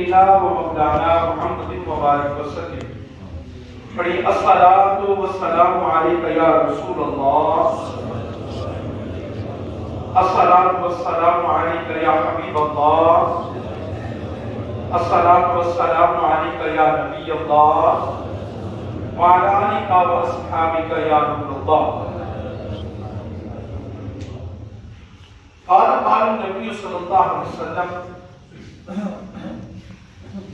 سیدنا و مولانا محمد مبارک وسلم. بڑی الصلاۃ والسلام علیک یا رسول اللہ، الصلاۃ والسلام علیک یا حبیب اللہ، الصلاۃ والسلام علیک یا نبی اللہ، وعلی آلک و اصحابک یا نور اللہ. قال النبی صلی اللہ علیہ وسلم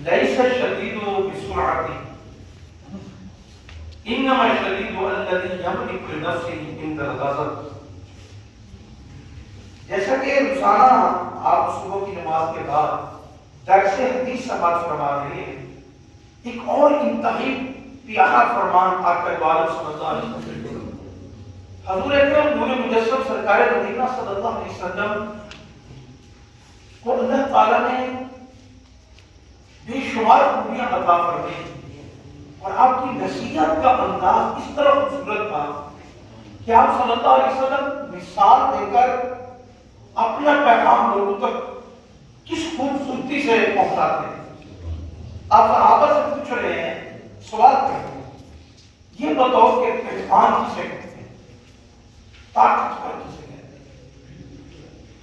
لیس الشدید بالسرعۃ انما الشدید الذی یملک لنفسہ عند الغضب. جیسا کہ روزانہ آپ صبح کی نماز کے بعد درس حدیث سماعت فرما رہے ہیں، ایک اور انتہائی پیارا فرمان آقا عالم صلی اللہ علیہ وسلم حضور اکرم نور مجسم سرکار مدینہ صلی اللہ علیہ وسلم کو اللہ تعالیٰ نے بے شمار خوبیاں عطا فرمائیں، اور آپ کی نصیحت کا انداز اس طرح خوبصورت تھا کہ آپ صلی اللہ علیہ وسلم مثال دے کر اپنا پیغام لوگوں تک کس خوبصورتی سے پہنچاتے ہیں. آپ صحابہ سے پوچھ رہے ہیں، سوال کرتے ہیں، یہ بتاؤ کہ پہچان کسے کہتے ہیں، طاقتور کسے کہتے ہیں.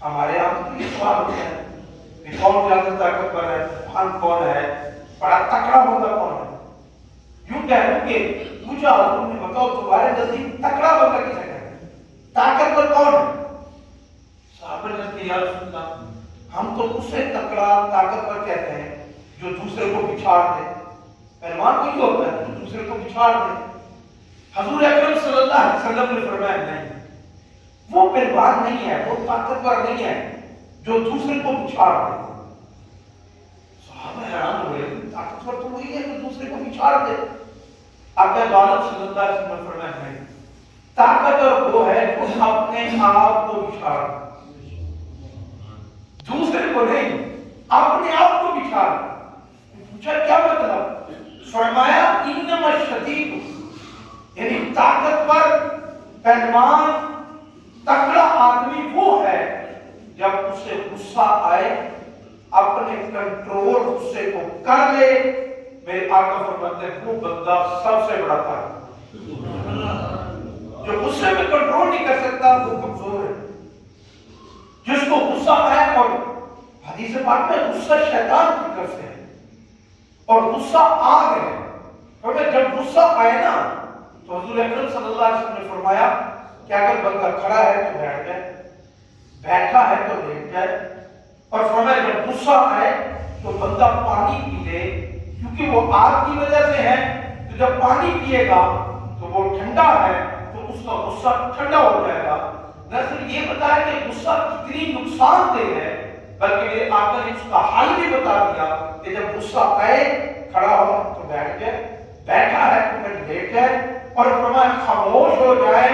ہمارے یہاں تو یہ سوال ہوتا ہے کہ کون زیادہ طاقتور ہے، پہچان کون ہے، بڑا تکڑا بندہ کون ہے. یوں کہہ لوں کہ پوچھا حضور نے، بتاؤ تمہارے نزدیک تکڑا بندہ کسے کہتے ہیں، طاقتور کون ہے. صحابہ نے کہا یا رسول اللہ، ہم تو اسے تکڑا طاقتور کہتے ہیں جو دوسرے کو پچھاڑ دے. پہلوان وہی ہوتا ہے جو دوسرے کو پچھاڑ دے. حضور اکرم صلی اللہ علیہ وسلم نے فرمایا نہیں، وہ پہلوان نہیں ہے، وہ طاقتور نہیں ہے جو دوسرے کو پچھاڑ دے. صحابہ حیران ہوئے، طاقتور تو وہی ہے جو دوسرے کو پچھاڑ دے. آقا عالم صلی اللہ علیہ وسلم نے فرمایا نہیں، طاقتور وہ ہے جو اپنے آپ کو پچھاڑ دے، دوسرے کو نہیں، اپنے آپ کو پچھاڑ. پوچھا کیا مطلب؟ فرمایا انما الشدید، یعنی طاقتور پہلوان تکڑا آدمی وہ ہے جب اسے غصہ آئے اپنے کنٹرول غصے کو کر لے. میرے آقا فرماتے ہیں وہ بندہ سب سے بڑا تھا. جو غصے میں کنٹرول نہیں کر سکتا وہ کمزور ہے. جس کو غصہ آئے، اور حدیث پاک میں غصہ شیطان کی طرف سے ہے اور غصہ آگ ہے. کیونکہ جب غصہ آئے نا تو حضور اکرم صلی اللہ علیہ وسلم نے فرمایا کہ اگر بندہ کھڑا ہے تو بیٹھ جائے، بیٹھا ہے تو لیٹ جائے، اور فرمایا جب غصہ آئے تو بندہ پانی پی لے، کیونکہ وہ آگ کی وجہ سے ہے. تو جب پانی پیے گا تو وہ ٹھنڈا ہے تو اس کا غصہ ٹھنڈا ہو جائے گا. نہ صرف یہ بتایا کہ غصہ کتنی نقصان دہ ہے، بلکہ میرے آقا نے اس کا حل بھی بتا دیا کہ جب غصہ آئے کھڑا ہو تو بیٹھ جائے، بیٹھا ہے تو پھر لیٹ جائے، اور فرمایا خاموش ہو جائے،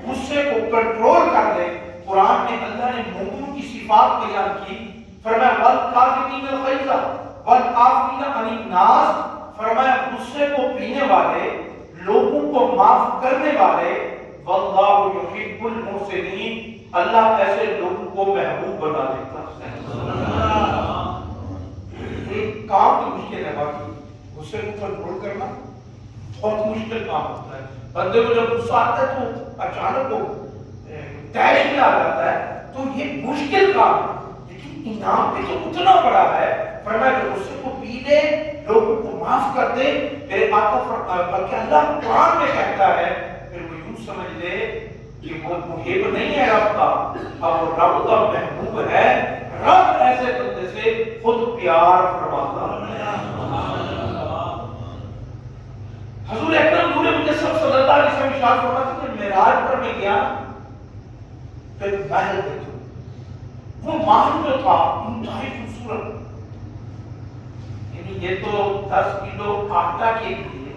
غصے کو کنٹرول کر لے. قرآن میں اللہ نے مومنوں کی صفات بیان کی. فرمایا والکاظمین الغیظ والعافین عن الناس، فرمایا غصے کو پینے والے، لوگوں کو معاف کرنے والے. واللہ یحب المحسنین، اللہ ایسے لوگوں کو محبوب بنا دیتا ہے. ایک کام تو مشکل ہے، باقی غصے کو کنٹرول کرنا بہت مشکل کام ہوتا ہے. بندے کو جب غصہ آتا ہے تو اچانک وہ تیش میں آ جاتا ہے، تو یہ مشکل کام ہے، لیکن انعام بھی تو اتنا بڑا ہے. فرمایا کہ غصے کو پی لے، لوگوں کو معاف کر دے. میرے آقا بلکہ اللہ قرآن میں کہتا ہے، پھر وہ یوں سمجھ لے کہ وہ محب نہیں ہے رب کا، اب وہ رب کا محبوب ہے. رب ایسے بندے سے خود پیار فرماتا ہے. حضور اکرم نور مجسم صلی اللہ علیہ وسلم ارشاد فرماتے ہیں کہ معراج پر میں گیا تو ایک محل دیکھا. وہ محل جو تھا انتہائی خوبصورت، یعنی یہ تو 10 کلو آٹا کے لیے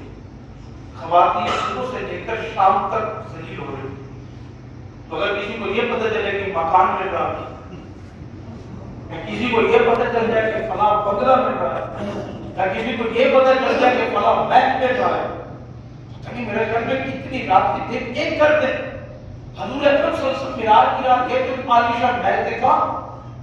خواتین صبح سے لے کر شام تک ذلیل ہو رہی. تو اگر کسی کو یہ پتہ چلے کہ مکان مل رہا ہے، یا کسی کو یہ پتہ چل جائے کہ فلاں بنگلہ مل رہا ہے، یا کسی کو یہ پتہ چل جائے کہ فلاں بینک مل رہا ہے، پتہ نہیں میرے گھر میں کتنی رات کی دن ایک کر دیں. حضور اکرم صلی اللہ علیہ وسلم معراج کی رات یہ تو عالیشان محل دیکھا،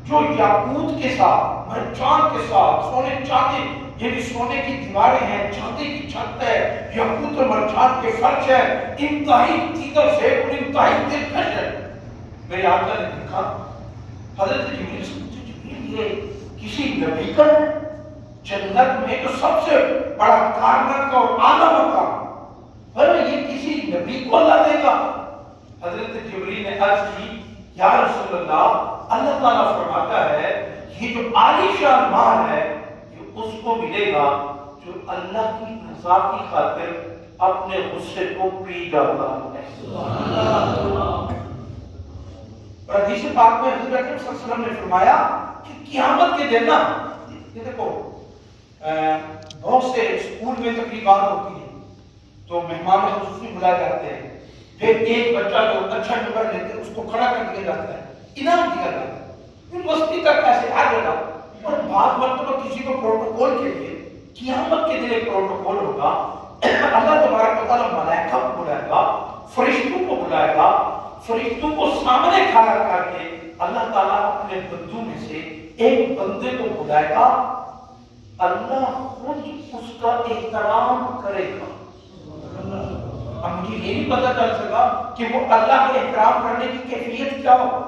جو یاقوت کے ساتھ، مرجان کے ساتھ، سونے چاندی، یعنی سونے کی دیواریں ہیں، چاندی کی چھت ہے، یاقوت اور مرجان کے فرش ہے، انتہائی تیزر زیب اور انتہائی دلکش ہے۔ میرے آقا نے دیکھا، حضرت جبریل سے پوچھا، جبریل یہ کسی نبی کا ہے؟ جنت میں تو سب سے بڑا کارنر کا اور اعلیٰ مقام، پر یہ کسی نبی کو اللہ دے گا؟ حضرت جبریل نے عرض کی، یا رسول اللہ، اللہ تعالیٰ فرماتا ہے یہ جو عالی شان مال ہے یہ اس کو ملے گا جو اللہ کی رضا کی خاطر اپنے غصے کو پی جاتا ہے۔ اور حدیث پاک میں حضرت اکرم صلی اللہ علیہ وسلم نے فرمایا کہ قیامت کے دن نا، یہ دیکھو بہت سے اسکول میں تقریبات ہوتی ہیں تو مہمان خصوصی بلائے جاتے ہیں، پھر ایک بچہ جو اچھا نمبر لیتے اس کو کھڑا کر دیا جاتا ہے، انعام دیا جاتا ہے، یونیورسٹی تک ایسے آ جاتا۔ اور بعض مرتبہ کسی کو پروٹوکول کے لیے قیامت کے دن ایک پروٹوکول ہوگا، اللہ تبارک و تعالیٰ ملائکہ کو بلائے گا، فرشتوں کو بلائے گا، فرشتوں کو سامنے کھڑا کر کے اللہ تعالیٰ اپنے بندوں میں سے ایک بندے کو بلائے گا، اللہ خود اس کا احترام کرے گا۔ اب مجھے یہ نہیں پتا چل سکا کہ وہ اللہ کے احترام کرنے کی کیفیت کیا ہو،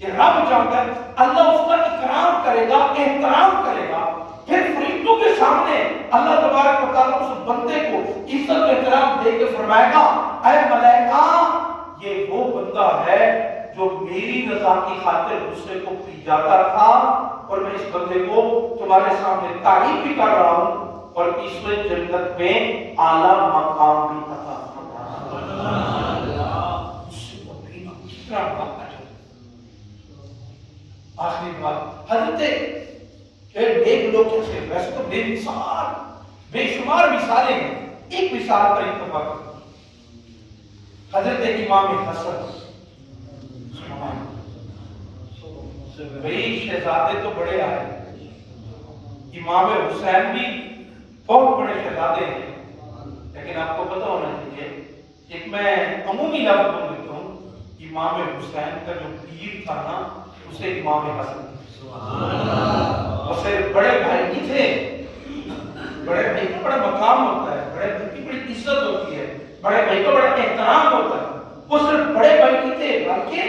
یہ رب جانتا ہے۔ اللہ اس کا اکرام کرے گا، احترام کرے گا، پھر فرشتوں کے سامنے اللہ تبارک و تعالیٰ اس بندے کو عزت و احترام دے کے فرمائے گا، اے ملائکہ یہ وہ بندہ ہے جو میری رضا کی خاطر غصے کو پی جاتا تھا، اور میں اس بندے کو تمہارے سامنے تعریف بھی کر رہا ہوں اور اس میں جنت میں اعلیٰ مقام بھی عطا آخری بات، حضرت ایک لوگ کیسے، ویسے تو بے مثال بے شمار مثالیں ہیں، ایک مثال پر اتفاق، حضرت امام حسن، بھئی شہزادے تو بڑے آئے، امام حسین بھی بہت بڑے شہزادے ہیں، لیکن آپ کو پتہ ہونا چاہیے، ایک میں عمومی لفظ بول دیتا ہوں، امام حسین کا جو پیر تھا نا اسے امام حسن، اسے بڑے بھائی نہیں تھے، بڑے بھائی کا بڑا مقام ہوتا ہے، بڑے بھائی کی بڑی عزت ہوتی ہے، بڑے بھائی کا بڑا احترام ہوتا ہے، وہ صرف بڑے بھائی نہیں تھے بلکہ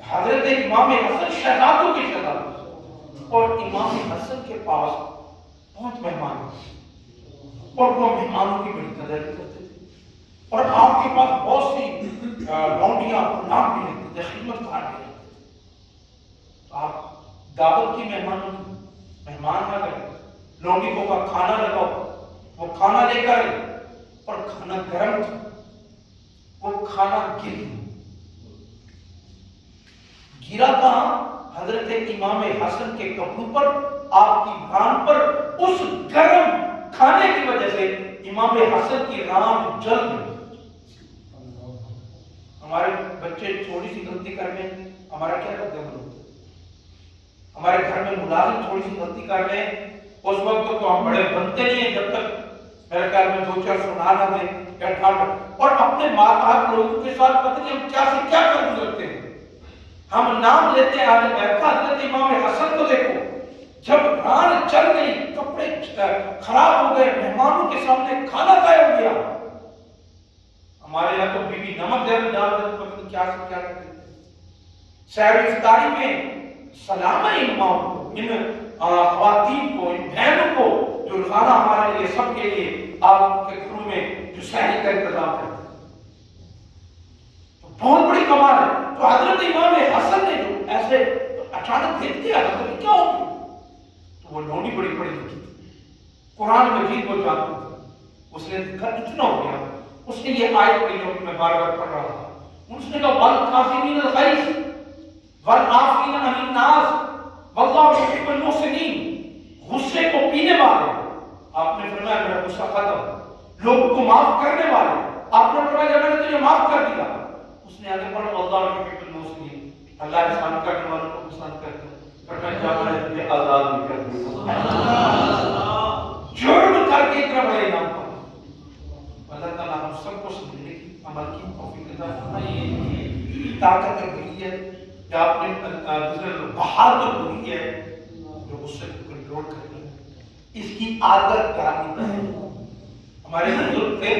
حضرت امام حسن شہزادوں کے شہزادے، اور امام حسن کے پاس بہت مہمان ہیں اور وہ مہمانوں کی بڑی قدر کرتے تھے، اور آپ کے پاس بہت سی لونڈیاں غلام بھی رہتے تھے، خدمت کار بھی رہتے تھے، تو آپ دعوت کی مہمان آ گئے، لونڈی کو کا کھانا لگاؤ، وہ کھانا لے کر آئے اور کھانا گرم تھا، وہ کھانا گرا کہاں؟ حضرت امام حسن کے کپڑوں پر، آپ کی ران پر، اس گرم کھانے کی وجہ سے امام حسن کی ران جل گئی۔ ہمارے بچے تھوڑی سی غلطی کر لیں، ہمارا کیا رد عمل ہوتا ہے؟ ہمارے گھر میں ملازم تھوڑی سی غلطی کر لیں، اس وقت تو ہم بڑے بنتے نہیں ہیں جب تک میرے خیال میں دو چار سنا نہ دیں یا ٹھاٹ، اور اپنے ماتحت لوگوں کے ساتھ پتہ نہیں ہم کیا سے کیا کر گزرتے ہیں۔ ہم نام لیتے ہیں اہل بیت کا، حضرت امام حسن کو دیکھو، جب ران چل گئی، کپڑے خراب ہو گئے، مہمانوں کے سامنے کھانا ضائع ہو گیا، ہمارے یہاں تو بیوی نمک زیادہ ڈال دیتے، پتہ نہیں کیا سے کیا کرتے ہیں۔ سحر افطاری میں سلام ہے ان ماؤں کو، ان خواتین کو، ان بہنوں کو جو کھانا ہمارے لیے سب کے لیے آپ کے گھروں میں جو سحری کا انتظام کرتے ہیں، تو بہت بڑی کمال ہے۔ تو حضرت امام حسن نے جو ایسے اچانک دیکھ دیا حضرت کیا ہو گیا، تو وہ لونڈی بڑی پڑی لکھی تھی، قرآن مجید کو جانتی تھی، اس نے دیکھا اتنا ہو گیا، اس نے یہ آیت پڑھی جو میں بار بار پڑھ رہا تھا، اس نے کہا وَالْقَاسِمِينَ الْغَيْظَ وَالْعَافِينَ عَنِ النَّاسِ وَاللَّهُ يُحِبُّ الْمُحْسِنِينَ، غصے کو پینے والے، آپ نے فرمایا میرا غصہ ختم، لوگوں کو معاف کرنے والے، آپ نے فرمایا جب میں نے تجھے معاف کر دیا، اس نے آگے پڑھا وَاللَّهُ يُحِبُّ الْمُحْسِنِينَ، اللہ احسان کرنے والوں کو پسند کرتا ہے، فرمایا جب میں نے تجھے آزاد بھی کر دیا، جرم کر کے اتنا بڑے انعام پایا۔ اللہ تعالیٰ ہم سب کو سمجھنے کی، عمل کی توفیق عطا فرمائے۔ طاقت ہے، یا اپنے دوسرے بہادر ہوئی ہے جو غصے کو کنٹرول کرتی ہے، اس کی عادت ڈالتا ہے۔ ہمارے بزرگ تھے،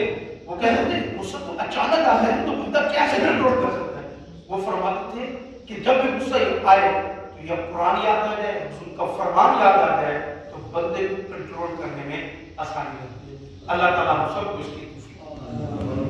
وہ کہتے تھے غصہ تو اچانک آتا ہے تو بندہ کیسے کنٹرول کر سکتا ہے؟ وہ فرماتے تھے کہ جب بھی غصہ آئے تو یا قرآن یاد آ جائے، رسول کا فرمان یاد آ جائے تو بندے کو کنٹرول کرنے میں آسانی ہوتی ہے۔ اللہ تعالیٰ ہم سب کو اس کی